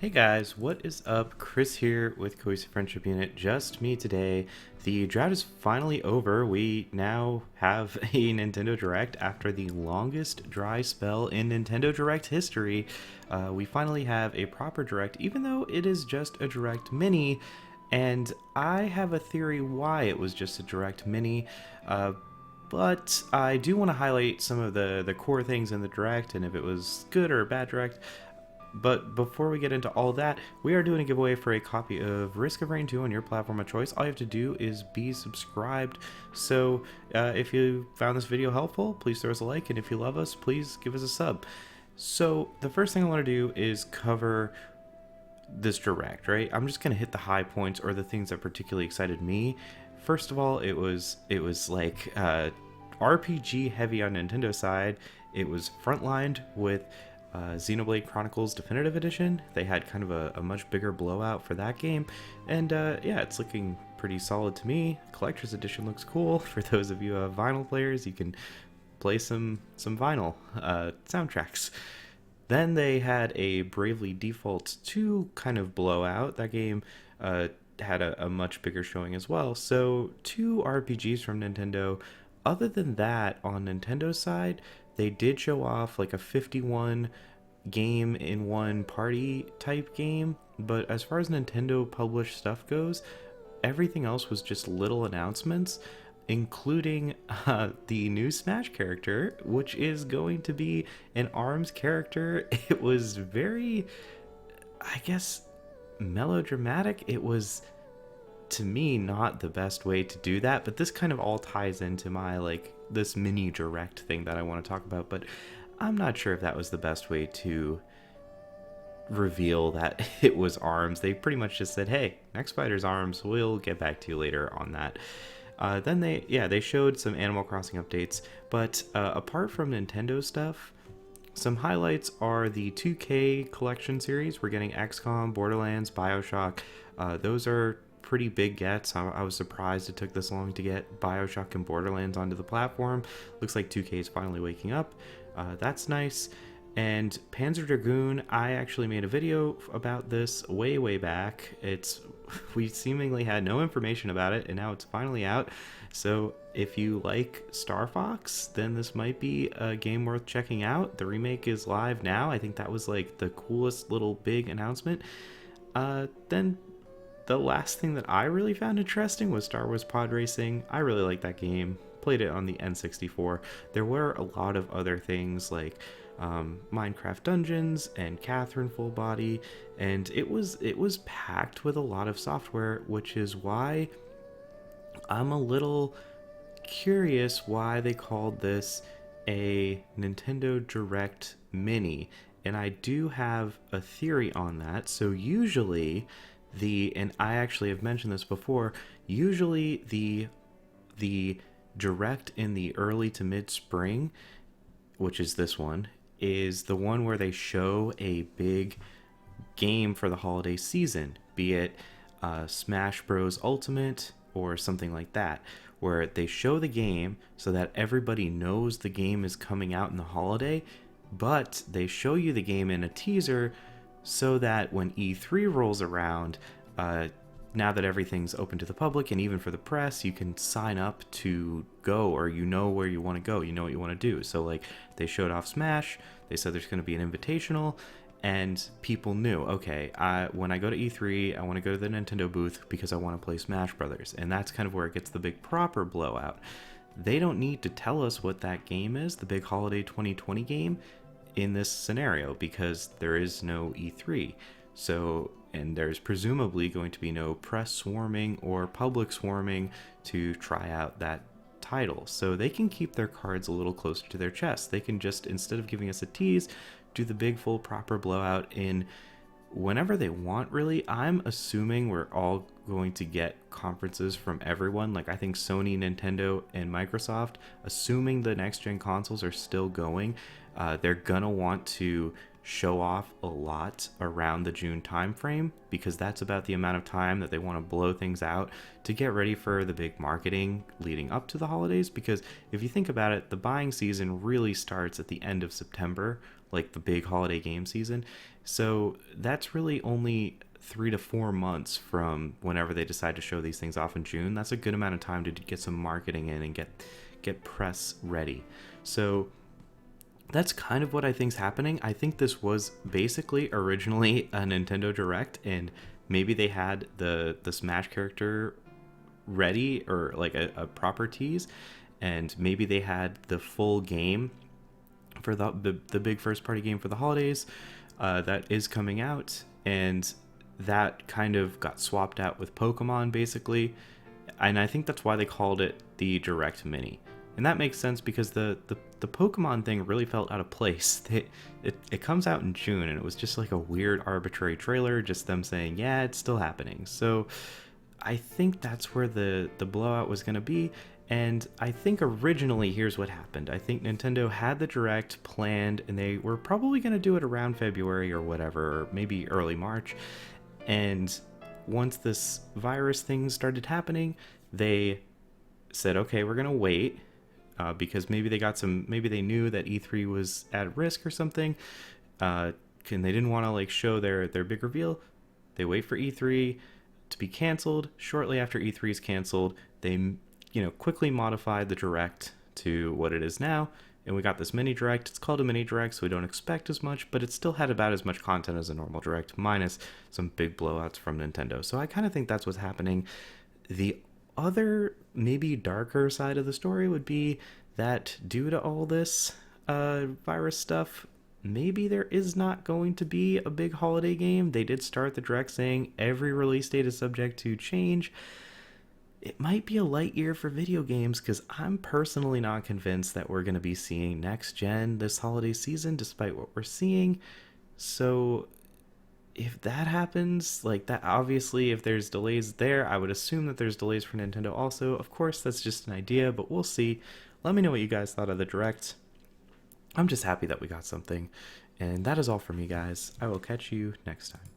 Hey guys, what is up? Chris here with Cohesive Friendship Unit. Just me today. The drought is finally over. We now have a Nintendo Direct after the longest dry spell in Nintendo Direct history. We finally have a proper Direct, even though it is just a Direct Mini. And I have a theory why it was just a Direct Mini. But I do want to highlight some of the core things in the Direct and if it was good or a bad Direct. But before we get into all that, we are doing a giveaway for a copy of Risk of Rain 2 on your platform of choice. All you have to do is be subscribed. So if you found this video helpful, please throw us a like. And if you love us, please give us a sub. So the first thing I want to do is cover this direct, right? I'm just going to hit the high points or the things that particularly excited me. First of all, it was like RPG heavy on Nintendo side. It was frontlined with Xenoblade Chronicles Definitive Edition. They had kind of a much bigger blowout for that game, and yeah, it's looking pretty solid to me. Collector's Edition looks cool. For those of you vinyl players, you can play some vinyl soundtracks. Then they had a Bravely Default 2 kind of blowout. That game had a much bigger showing as well. So 2 RPGs from Nintendo. Other than that, on Nintendo's side, they did show off like a 51 game in one party type game, but as far as Nintendo published stuff goes, everything else was just little announcements, including the new Smash character, which is going to be an ARMS character. It was very, I guess, melodramatic. It was, to me, not the best way to do that, but this kind of all ties into my like this mini direct thing that I want to talk about. But I'm not sure if that was the best way to reveal that it was ARMS. They pretty much just said, hey, next fighter's ARMS, we'll get back to you later on that. Then they showed some Animal Crossing updates, but apart from Nintendo stuff, some highlights are the 2K collection series. We're getting XCOM, Borderlands, Bioshock. Those are pretty big gets. I was surprised it took this long to get Bioshock and Borderlands onto the platform. Looks like 2K is finally waking up. That's nice. And Panzer Dragoon, I actually made a video about this way back. We seemingly had no information about it, and now it's finally out. So if you like Star Fox, then this might be a game worth checking out. The remake is live now. I think that was like the coolest little big announcement. Then the last thing that I really found interesting was Star Wars Pod Racing. I really like that game. Played it on the N64. There were a lot of other things like Minecraft Dungeons and Catherine Full Body, and it was packed with a lot of software, which is why I'm a little curious why they called this a Nintendo Direct Mini, and I do have a theory on that. So usually and I actually have mentioned this before, usually the direct in the early to mid spring, which is this one, is the one where they show a big game for the holiday season, be it Smash Bros. Ultimate or something like that, where they show the game so that everybody knows the game is coming out in the holiday, but they show you the game in a teaser so that when E3 rolls around, now that everything's open to the public and even for the press, you can sign up to go, or you know where you want to go, you know what you want to do. So like they showed off Smash, they said there's going to be an invitational, and people knew, okay, when I go to E3, I want to go to the Nintendo booth because I want to play Smash Brothers, and that's kind of where it gets the big proper blowout. They don't need to tell us what that game is, the big holiday 2020 game, in this scenario, because there is no E3. So, and there's presumably going to be no press swarming or public swarming to try out that title. So they can keep their cards a little closer to their chest. They can just, instead of giving us a tease, do the big full proper blowout in whenever they want, really. I'm assuming we're all going to get conferences from everyone. Like I think Sony, Nintendo, and Microsoft, assuming the next gen consoles are still going, they're gonna want to show off a lot around the June timeframe, because that's about the amount of time that they want to blow things out to get ready for the big marketing leading up to the holidays. Because if you think about it, the buying season really starts at the end of September, like the big holiday game season, So that's really only 3 to 4 months from whenever they decide to show these things off in June. That's a good amount of time to get some marketing in and get press ready. So that's kind of what I think's happening. I think this was basically originally a Nintendo Direct, and maybe they had the Smash character ready, or like a proper tease, and maybe they had the full game for the big first party game for the holidays that is coming out, and that kind of got swapped out with Pokemon basically, and I think that's why they called it the Direct Mini. And that makes sense because the Pokemon thing really felt out of place. It comes out in June, and it was just like a weird arbitrary trailer, just them saying, yeah, it's still happening. So I think that's where the blowout was going to be. And I think originally, here's what happened. I think Nintendo had the Direct planned, and they were probably going to do it around February or whatever, or maybe early March. And once this virus thing started happening, they said, okay, we're going to wait. Because maybe they knew that E3 was at risk or something, and they didn't want to like show their big reveal. They wait for E3 to be canceled. Shortly after E3 is canceled, they quickly modified the Direct to what it is now, and we got this mini Direct. It's called a mini Direct, so we don't expect as much, but it still had about as much content as a normal Direct, minus some big blowouts from Nintendo. So I kind of think that's what's happening. The other, maybe darker side of the story would be that due to all this virus stuff, maybe there is not going to be a big holiday game. They did start the Direct saying every release date is subject to change. It might be a light year for video games, because I'm personally not convinced that we're going to be seeing next gen this holiday season, despite what we're seeing. So if that happens, like that, obviously, if there's delays there, I would assume that there's delays for Nintendo also. Of course, that's just an idea, but we'll see. Let me know what you guys thought of the Direct. I'm just happy that we got something. And that is all from me, guys. I will catch you next time.